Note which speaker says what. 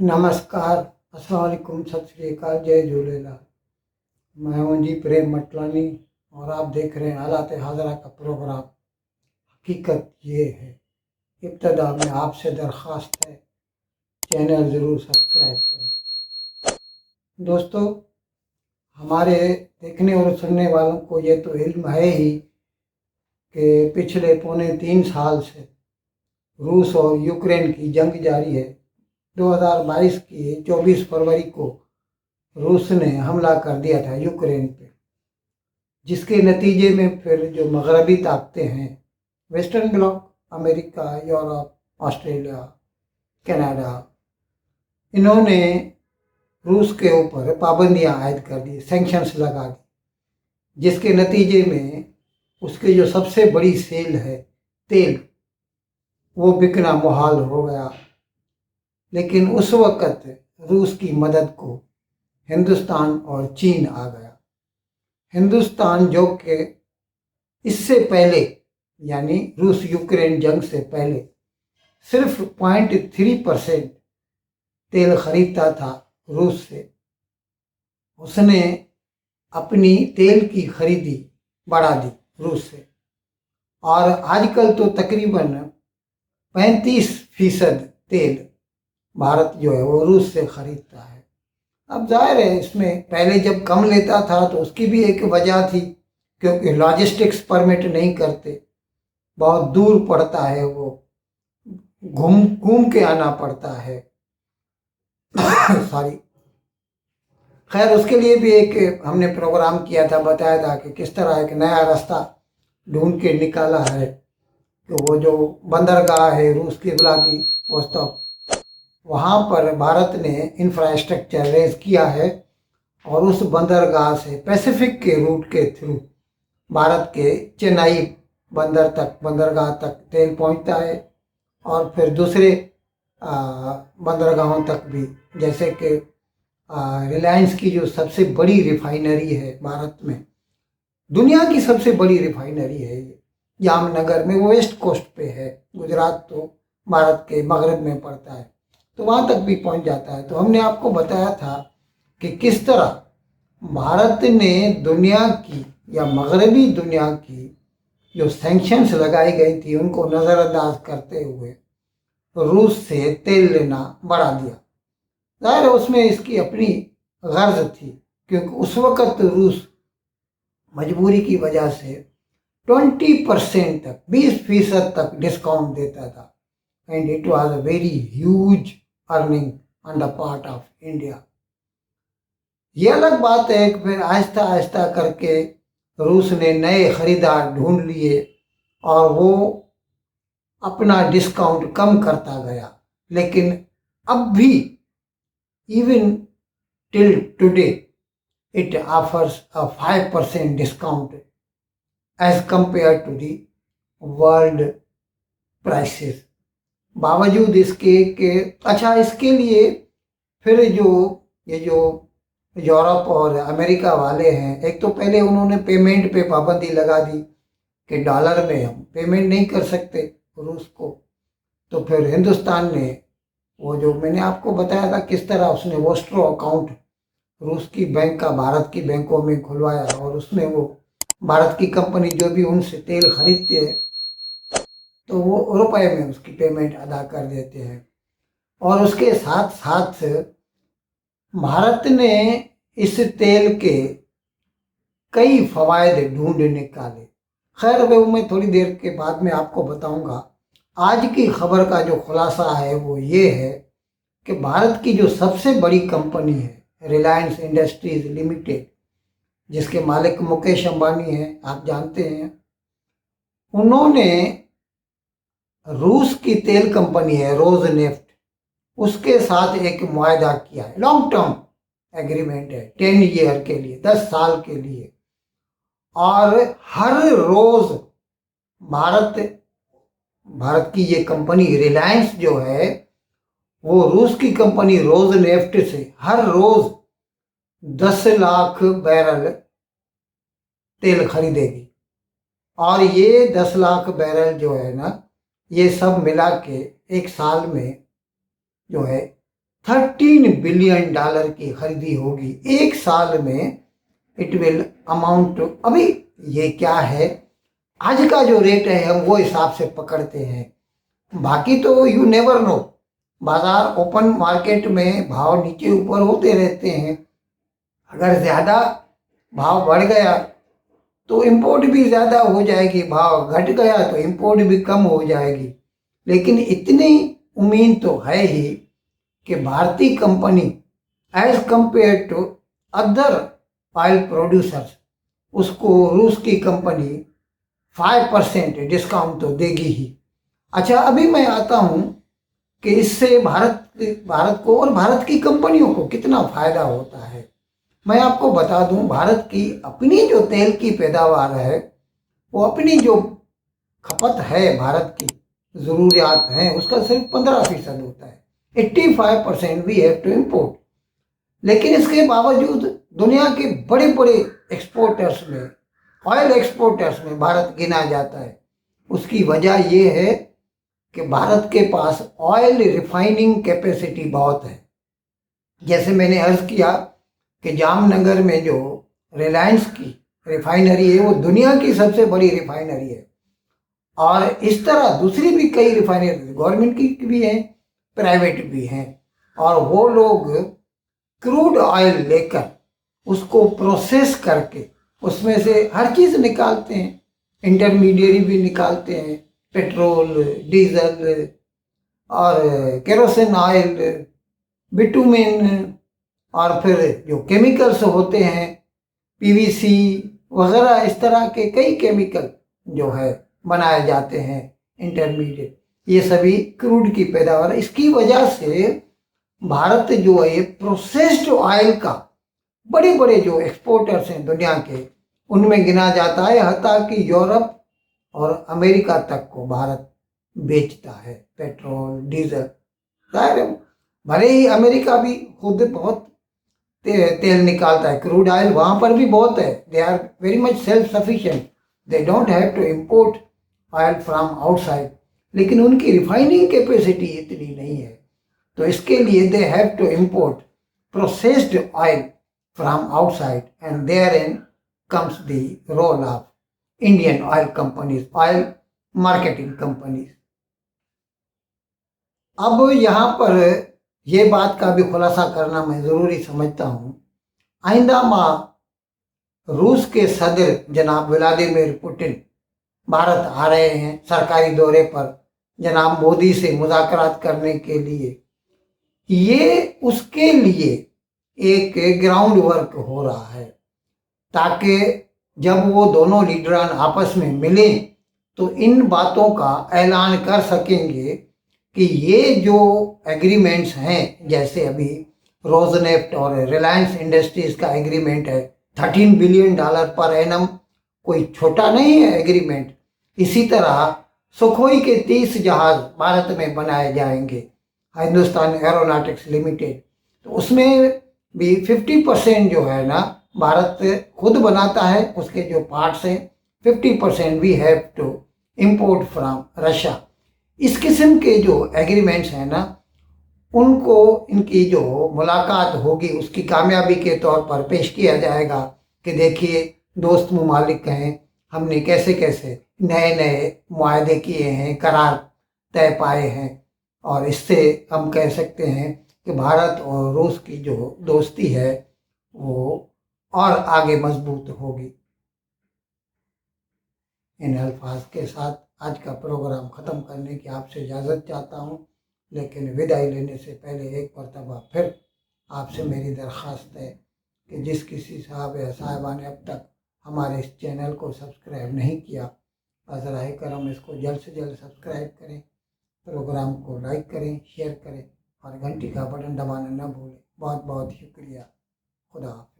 Speaker 1: नमस्कार, अस्सलाम वालेकुम, सत श्री अकाल, जय झूलेलाल। मैं हूं जी प्रेम मटलानी और आप देख रहे हैं हालात हाजरा का प्रोग्राम। हकीकत ये है, इब्तदा में आपसे दरख्वास्त है, चैनल ज़रूर सब्सक्राइब करें। दोस्तों, हमारे देखने और सुनने वालों को ये तो इल्म है ही कि पिछले 2.25 साल से रूस और यूक्रेन की जंग जारी है। 2022 की 24 फरवरी को रूस ने हमला कर दिया था यूक्रेन पे, जिसके नतीजे में फिर जो मगरबी ताकतें हैं, western block, America, Europe, Australia, Canada, इन्होंने रूस के ऊपर पाबंदियां आयद कर दी, सैंक्शंस लगा दी, जिसके नतीजे में उसकी जो सबसे बड़ी सेल है तेल, वो बिकना मुहाल हो गया। लेकिन उस वक़्त रूस की मदद को हिंदुस्तान और चीन आ गया। हिंदुस्तान जो कि इससे पहले, यानी रूस यूक्रेन जंग से पहले सिर्फ 0.3% तेल खरीदता था रूस से, उसने अपनी तेल की खरीदी बढ़ा दी रूस से, और आजकल तो तकरीबन 35% तेल भारत जो है वो रूस से खरीदता है। अब जाहिर है, इसमें पहले जब कम लेता था तो उसकी भी एक वजह थी, क्योंकि लॉजिस्टिक्स परमिट नहीं करते, बहुत दूर पड़ता है, वो घूम घूम के आना पड़ता है। सॉरी। खैर, उसके लिए भी एक हमने प्रोग्राम किया था, बताया था कि किस तरह एक नया रास्ता ढूंढ के निकाला है कि वो जो बंदरगाह है रूस की व्लादिवोस्तोक, वहाँ पर भारत ने इंफ्रास्ट्रक्चर रेज किया है और उस बंदरगाह से पैसिफिक के रूट के थ्रू भारत के चेन्नई बंदरगाह तक तेल पहुँचता है, और फिर दूसरे बंदरगाहों तक भी, जैसे कि रिलायंस की जो सबसे बड़ी रिफाइनरी है भारत में, दुनिया की सबसे बड़ी रिफाइनरी है ये, जामनगर में, वो वेस्ट कोस्ट पे है। गुजरात तो भारत के मगरब में पड़ता है, तो वहाँ तक भी पहुँच जाता है। तो हमने आपको बताया था कि किस तरह भारत ने दुनिया की या मगरबी दुनिया की जो सैंक्शंस लगाई गई थी उनको नज़रअंदाज करते हुए रूस से तेल लेना बढ़ा दिया। जाहिर है, उसमें इसकी अपनी गर्ज थी, क्योंकि उस वक़्त रूस मजबूरी की वजह से 20% तक, 20% तक डिस्काउंट देता था, and it was a very huge earning on the part of India. ये अलग बात है कि फिर आहिस्ता आहिस्ता करके रूस ने नए खरीदार ढूंढ लिए और वो अपना डिस्काउंट कम करता गया। लेकिन अब भी, even till today, it offers a 5% discount as compared to the world prices। बावजूद इसके कि अच्छा, इसके लिए फिर ये जो यूरोप और अमेरिका वाले हैं, एक तो पहले उन्होंने पेमेंट पे पाबंदी लगा दी कि डॉलर में हम पेमेंट नहीं कर सकते रूस को। तो फिर हिंदुस्तान ने वो जो मैंने आपको बताया था किस तरह उसने वोस्ट्रो अकाउंट रूस की बैंक का भारत की बैंकों में खुलवाया, और उसमें वो भारत की कंपनी जो भी उनसे तेल खरीदती है तो वो रुपए में उसकी पेमेंट अदा कर देते हैं। और उसके साथ साथ भारत ने इस तेल के कई फवायद ढूंढ निकाले। खैर, वो मैं थोड़ी देर के बाद में आपको बताऊंगा। आज की खबर का जो खुलासा है वो ये है कि भारत की जो सबसे बड़ी कंपनी है रिलायंस इंडस्ट्रीज लिमिटेड, जिसके मालिक मुकेश अंबानी हैं, आप जानते हैं, उन्होंने रूस की तेल कंपनी है रोजनेफ्ट, उसके साथ एक मुआहदा किया है, लॉन्ग टर्म एग्रीमेंट है, 10 ईयर के लिए, 10 साल के लिए। और हर रोज भारत की ये कंपनी रिलायंस जो है, वो रूस की कंपनी रोजनेफ्ट से हर रोज 10 लाख बैरल तेल खरीदेगी। और ये 10 लाख बैरल जो है ना, ये सब मिला के एक साल में जो है $13 बिलियन की खरीदी होगी एक साल में। इट विल अमाउंट टू, अभी ये क्या है, आज का जो रेट है हम वो हिसाब से पकड़ते हैं, बाकी तो यू नेवर नो। बाजार ओपन मार्केट में भाव नीचे ऊपर होते रहते हैं। अगर ज़्यादा भाव बढ़ गया तो इंपोर्ट भी ज़्यादा हो जाएगी, भाव घट गया तो इंपोर्ट भी कम हो जाएगी। लेकिन इतनी उम्मीद तो है ही कि भारतीय company as compared to other oil producers, उसको रूस की कंपनी 5% डिस्काउंट तो देगी ही। अच्छा, अभी मैं आता हूँ कि इससे भारत को और भारत की कंपनियों को कितना फायदा होता है। मैं आपको बता दूं, भारत की अपनी जो तेल की पैदावार है, वो अपनी जो खपत है भारत की ज़रूरियात हैं उसका सिर्फ 15% होता है। 85% वी हैव टू इम्पोर्ट। लेकिन इसके बावजूद दुनिया के बड़े बड़े एक्सपोर्टर्स में, ऑयल एक्सपोर्टर्स में भारत गिना जाता है। उसकी वजह ये है कि भारत के पास ऑयल रिफाइनिंग कैपेसिटी बहुत है। जैसे मैंने अर्ज किया कि जामनगर में जो रिलायंस की रिफाइनरी है वो दुनिया की सबसे बड़ी रिफाइनरी है, और इस तरह दूसरी भी कई रिफाइनरी गवर्नमेंट की भी हैं, प्राइवेट भी हैं, और वो लोग क्रूड ऑयल लेकर उसको प्रोसेस करके उसमें से हर चीज़ निकालते हैं, इंटरमीडिएरी भी निकालते हैं, पेट्रोल, डीजल और केरोसिन ऑयल, बिटुमिन, और फिर जो केमिकल्स होते हैं पीवीसी वगैरह, इस तरह के कई केमिकल जो है बनाए जाते हैं इंटरमीडिएट, ये सभी क्रूड की पैदावार। इसकी वजह से भारत जो है ये प्रोसेस्ड ऑयल का बड़े बड़े जो एक्सपोर्टर्स हैं दुनिया के, उनमें गिना जाता है। हत्ता कि यूरोप और अमेरिका तक को भारत बेचता है पेट्रोल, डीजल। जाहिर है, भले ही अमेरिका भी खुद बहुत तेल निकालता है, क्रूड ऑयल वहाँ पर भी बहुत है, they are very much self sufficient, they don't have to import oil from outside. लेकिन उनकी रिफाइनिंग कैपेसिटी इतनी नहीं है, तो इसके लिए they have to import processed oil from outside, and there in comes the role of Indian oil companies, oil marketing companies. अब यहाँ पर ये बात का भी खुलासा करना मैं ज़रूरी समझता हूँ। आइंदा माह रूस के सदर जनाब व्लादिमीर पुतिन भारत आ रहे हैं सरकारी दौरे पर जनाब मोदी से मुज़ाकरात करने के लिए। ये उसके लिए एक ग्राउंड वर्क हो रहा है, ताकि जब वो दोनों लीडरान आपस में मिलें तो इन बातों का ऐलान कर सकेंगे कि ये जो एग्रीमेंट्स हैं, जैसे अभी रोजनेफ्ट और रिलायंस इंडस्ट्रीज का एग्रीमेंट है $13 बिलियन पर एनम, कोई छोटा नहीं है एग्रीमेंट। इसी तरह सुखोई के 30 जहाज भारत में बनाए जाएंगे, हिंदुस्तान एरोनॉटिक्स लिमिटेड, तो उसमें भी 50% जो है ना भारत खुद बनाता है, उसके जो पार्ट्स हैं 50% we have to import from Russia. इस किस्म के जो एग्रीमेंट्स हैं ना, उनको इनकी जो मुलाकात होगी उसकी कामयाबी के तौर पर पेश किया जाएगा कि देखिए दोस्त मुमालिक हैं, हमने कैसे कैसे नए नए मुआहदे किए हैं, करार तय पाए हैं, और इससे हम कह सकते हैं कि भारत और रूस की जो दोस्ती है वो और आगे मजबूत होगी। इन अल्फाज के साथ आज का प्रोग्राम ख़त्म करने की आपसे इजाज़त चाहता हूँ, लेकिन विदाई लेने से पहले एक मरतबा फिर आपसे मेरी दरख्वास्त है कि जिस किसी साहब या साहिबा ने अब तक हमारे इस चैनल को सब्सक्राइब नहीं किया, ज़राए करम इसको जल्द से जल्द सब्सक्राइब करें, प्रोग्राम को लाइक करें, शेयर करें और घंटी का बटन दबाना न भूलें। बहुत बहुत शुक्रिया। खुदा।